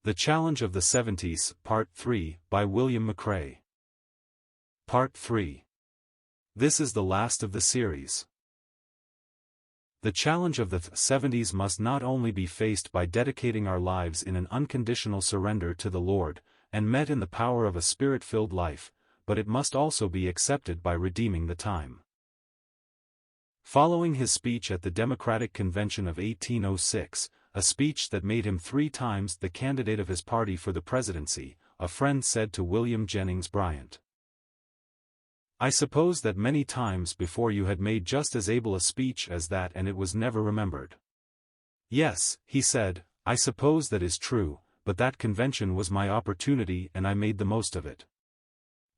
The Challenge of the 70's, Part 3, by William McRae. Part 3. This is the last of the series. The challenge of the 70's must not only be faced by dedicating our lives in an unconditional surrender to the Lord, and met in the power of a Spirit-filled life, but it must also be accepted by redeeming the time. Following his speech at the Democratic Convention of 1806, a speech that made him 3 times the candidate of his party for the presidency, a friend said to William Jennings Bryan, "I suppose that many times before you had made just as able a speech as that and it was never remembered." "Yes," he said, "I suppose that is true, but that convention was my opportunity and I made the most of it."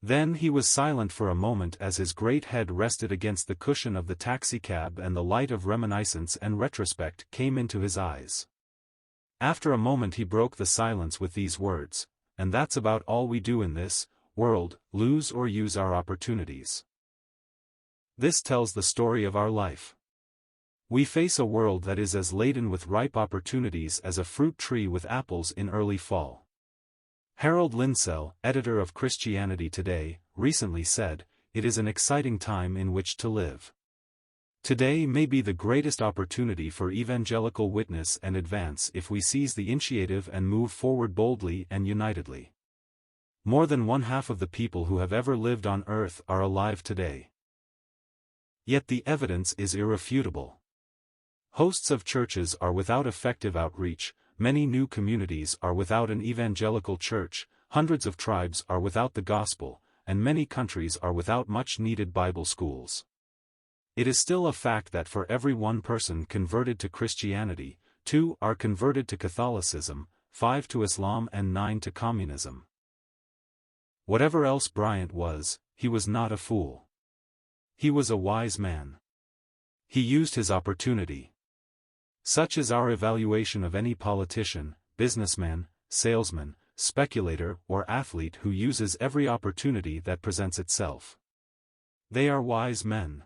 Then he was silent for a moment as his great head rested against the cushion of the taxicab and the light of reminiscence and retrospect came into his eyes. After a moment he broke the silence with these words, "And that's about all we do in this world, lose or use our opportunities." This tells the story of our life. We face a world that is as laden with ripe opportunities as a fruit tree with apples in early fall. Harold Linsell, editor of Christianity Today, recently said, "It is an exciting time in which to live. Today may be the greatest opportunity for evangelical witness and advance if we seize the initiative and move forward boldly and unitedly. More than 1/2 of the people who have ever lived on earth are alive today. Yet the evidence is irrefutable. Hosts of churches are without effective outreach, many new communities are without an evangelical church, hundreds of tribes are without the gospel, and many countries are without much-needed Bible schools. It is still a fact that for every 1 person converted to Christianity, 2 are converted to Catholicism, 5 to Islam and 9 to communism." Whatever else Bryant was, he was not a fool. He was a wise man. He used his opportunity. Such is our evaluation of any politician, businessman, salesman, speculator or athlete who uses every opportunity that presents itself. They are wise men.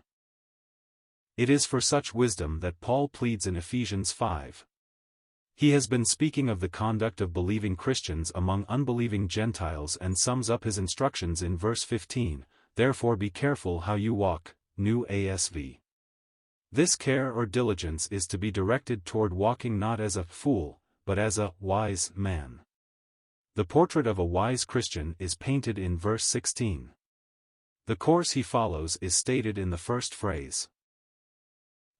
It is for such wisdom that Paul pleads in Ephesians 5. He has been speaking of the conduct of believing Christians among unbelieving Gentiles and sums up his instructions in verse 15, "Therefore be careful how you walk," New ASV. This care or diligence is to be directed toward walking not as a fool, but as a wise man. The portrait of a wise Christian is painted in verse 16. The course he follows is stated in the first phrase.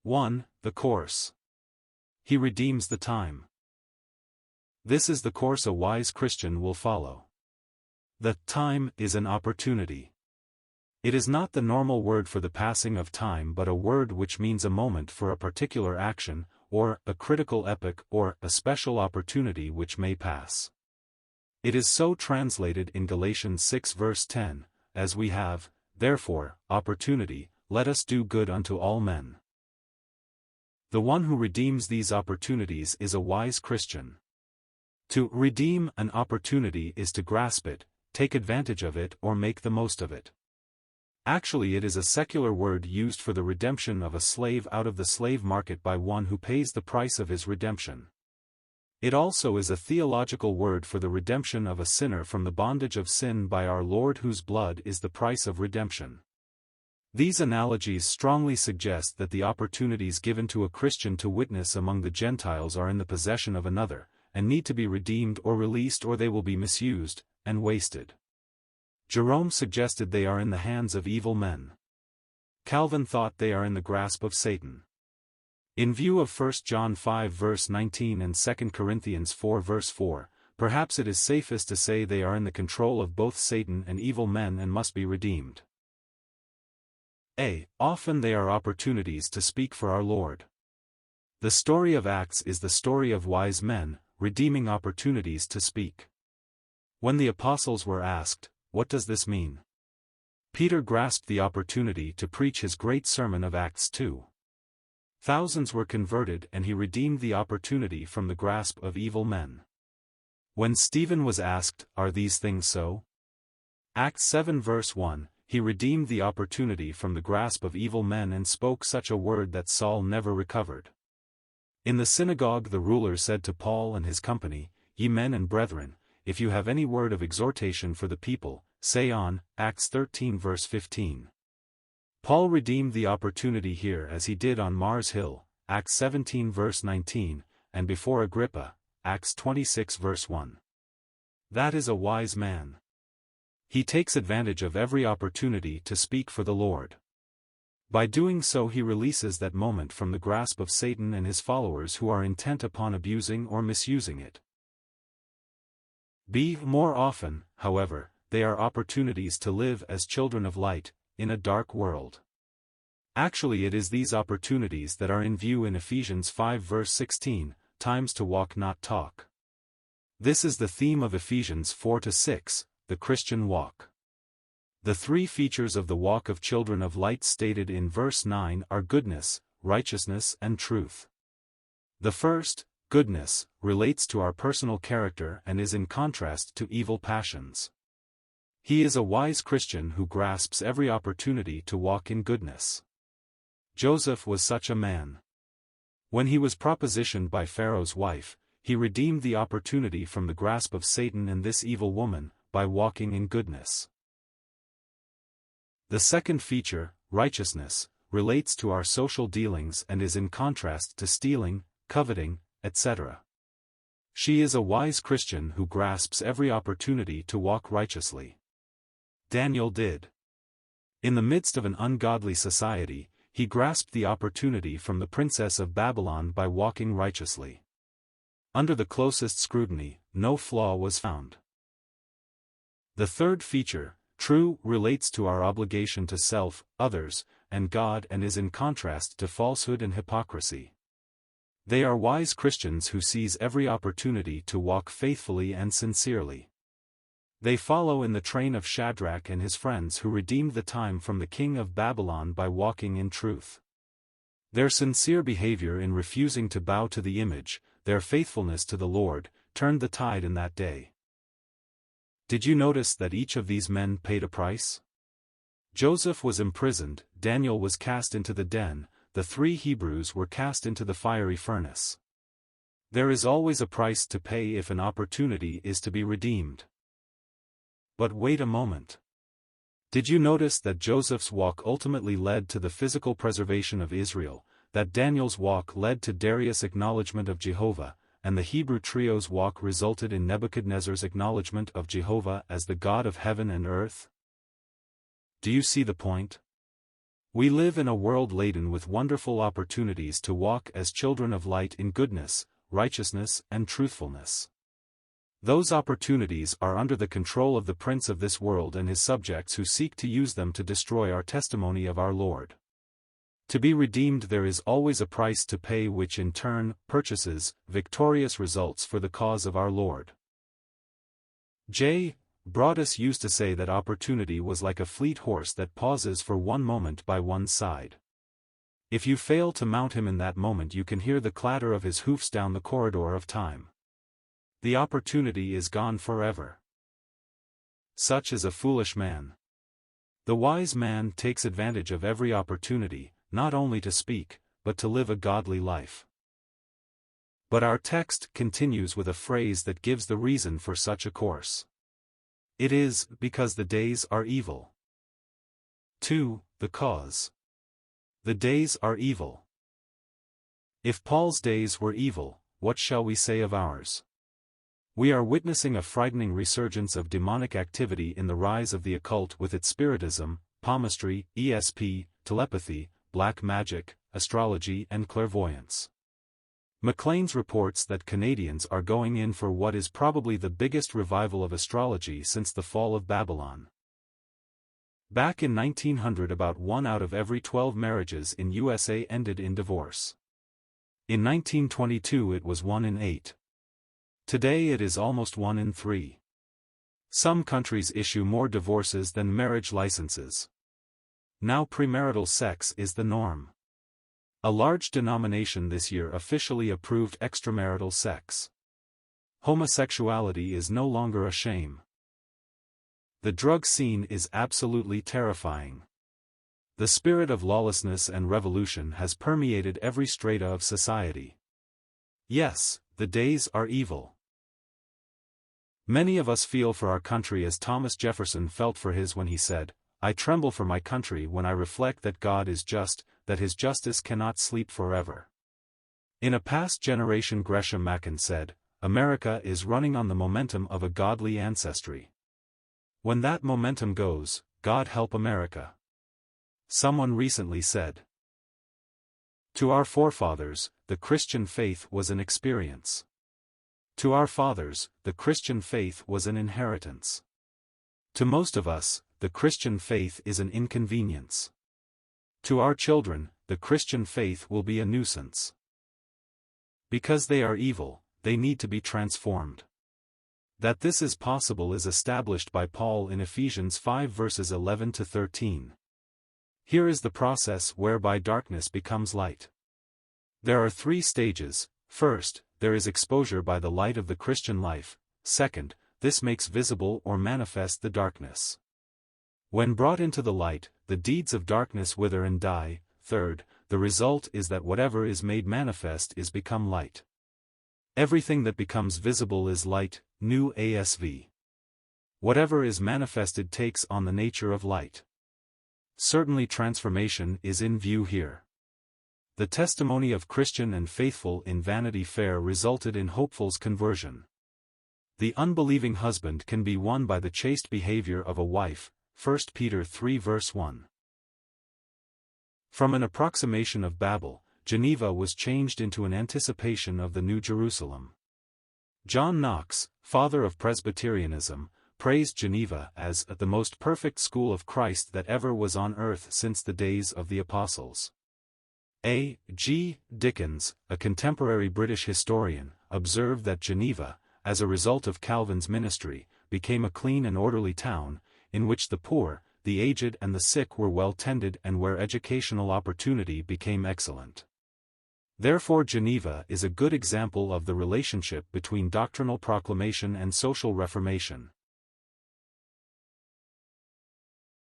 1. The course. He redeems the time. This is the course a wise Christian will follow. The time is an opportunity. It is not the normal word for the passing of time but a word which means a moment for a particular action, or a critical epoch or a special opportunity which may pass. It is so translated in Galatians 6 verse 10, "As we have, therefore, opportunity, let us do good unto all men." The one who redeems these opportunities is a wise Christian. To redeem an opportunity is to grasp it, take advantage of it or make the most of it. Actually it is a secular word used for the redemption of a slave out of the slave market by one who pays the price of his redemption. It also is a theological word for the redemption of a sinner from the bondage of sin by our Lord whose blood is the price of redemption. These analogies strongly suggest that the opportunities given to a Christian to witness among the Gentiles are in the possession of another, and need to be redeemed or released or they will be misused and wasted. Jerome suggested they are in the hands of evil men. Calvin thought they are in the grasp of Satan. In view of 1 John 5 verse 19 and 2 Corinthians 4 verse 4, perhaps it is safest to say they are in the control of both Satan and evil men and must be redeemed. Often they are opportunities to speak for our Lord. The story of Acts is the story of wise men, redeeming opportunities to speak. When the apostles were asked, "What does this mean?" Peter grasped the opportunity to preach his great sermon of Acts 2. Thousands were converted and he redeemed the opportunity from the grasp of evil men. When Stephen was asked, "Are these things so?" Acts 7 verse 1, he redeemed the opportunity from the grasp of evil men and spoke such a word that Saul never recovered. In the synagogue the ruler said to Paul and his company, ye men and brethren, if you have any word of exhortation for the people, say on, Acts 13 verse 15. Paul redeemed the opportunity here as he did on Mars Hill, Acts 17 verse 19, and before Agrippa, Acts 26 verse 1. That is a wise man. He takes advantage of every opportunity to speak for the Lord. By doing so he releases that moment from the grasp of Satan and his followers who are intent upon abusing or misusing it. More often, however, they are opportunities to live as children of light, in a dark world. Actually, it is these opportunities that are in view in Ephesians 5 verse 16, times to walk not talk. This is the theme of Ephesians 4-6, the Christian walk. The three features of the walk of children of light stated in verse 9 are goodness, righteousness and truth. The first, goodness, relates to our personal character and is in contrast to evil passions. He is a wise Christian who grasps every opportunity to walk in goodness. Joseph was such a man. When he was propositioned by Pharaoh's wife, he redeemed the opportunity from the grasp of Satan and this evil woman, by walking in goodness. The second feature, righteousness, relates to our social dealings and is in contrast to stealing, coveting, etc. She is a wise Christian who grasps every opportunity to walk righteously. Daniel did. In the midst of an ungodly society, he grasped the opportunity from the princess of Babylon by walking righteously. Under the closest scrutiny, no flaw was found. The third feature, true, relates to our obligation to self, others, and God and is in contrast to falsehood and hypocrisy. They are wise Christians who seize every opportunity to walk faithfully and sincerely. They follow in the train of Shadrach and his friends who redeemed the time from the king of Babylon by walking in truth. Their sincere behavior in refusing to bow to the image, their faithfulness to the Lord, turned the tide in that day. Did you notice that each of these men paid a price? Joseph was imprisoned, Daniel was cast into the den, the three Hebrews were cast into the fiery furnace. There is always a price to pay if an opportunity is to be redeemed. But wait a moment. Did you notice that Joseph's walk ultimately led to the physical preservation of Israel, that Daniel's walk led to Darius' acknowledgement of Jehovah, and the Hebrew trio's walk resulted in Nebuchadnezzar's acknowledgement of Jehovah as the God of heaven and earth? Do you see the point? We live in a world laden with wonderful opportunities to walk as children of light in goodness, righteousness and truthfulness. Those opportunities are under the control of the prince of this world and his subjects who seek to use them to destroy our testimony of our Lord. To be redeemed there is always a price to pay which in turn purchases victorious results for the cause of our Lord. J. Broadus used to say that opportunity was like a fleet horse that pauses for one moment by one's side. If you fail to mount him in that moment you can hear the clatter of his hoofs down the corridor of time. The opportunity is gone forever. Such is a foolish man. The wise man takes advantage of every opportunity, not only to speak, but to live a godly life. But our text continues with a phrase that gives the reason for such a course. It is, because the days are evil. 2. The cause. The days are evil. If Paul's days were evil, what shall we say of ours? We are witnessing a frightening resurgence of demonic activity in the rise of the occult with its spiritism, palmistry, ESP, telepathy, black magic, astrology and clairvoyance. Maclean's reports that Canadians are going in for what is probably the biggest revival of astrology since the fall of Babylon. Back in 1900 about 1 out of every 12 marriages in USA ended in divorce. In 1922 it was 1 in 8. Today it is almost 1 in 3. Some countries issue more divorces than marriage licenses. Now premarital sex is the norm. A large denomination this year officially approved extramarital sex. Homosexuality is no longer a shame. The drug scene is absolutely terrifying. The spirit of lawlessness and revolution has permeated every strata of society. Yes, the days are evil. Many of us feel for our country as Thomas Jefferson felt for his when he said, "I tremble for my country when I reflect that God is just, that his justice cannot sleep forever." In a past generation Gresham Machen said, "America is running on the momentum of a godly ancestry. When that momentum goes, God help America." Someone recently said, "To our forefathers, the Christian faith was an experience. To our fathers, the Christian faith was an inheritance. To most of us, the Christian faith is an inconvenience. To our children, the Christian faith will be a nuisance. Because they are evil, they need to be transformed." That this is possible is established by Paul in Ephesians 5 verses 11 to 13. Here is the process whereby darkness becomes light. There are 3 stages. First, there is exposure by the light of the Christian life. Second, this makes visible or manifest the darkness. When brought into the light, the deeds of darkness wither and die. Third, the result is that whatever is made manifest is become light. Everything that becomes visible is light, New ASV. Whatever is manifested takes on the nature of light. Certainly transformation is in view here. The testimony of Christian and faithful in Vanity Fair resulted in hopeful's conversion. The unbelieving husband can be won by the chaste behavior of a wife, 1 Peter 3 verse 1. From an approximation of Babel, Geneva was changed into an anticipation of the New Jerusalem. John Knox, father of Presbyterianism, praised Geneva as the most perfect school of Christ that ever was on earth since the days of the apostles. A. G. Dickens, a contemporary British historian, observed that Geneva, as a result of Calvin's ministry, became a clean and orderly town, in which the poor, the aged and the sick were well tended and where educational opportunity became excellent. Therefore Geneva is a good example of the relationship between doctrinal proclamation and social reformation.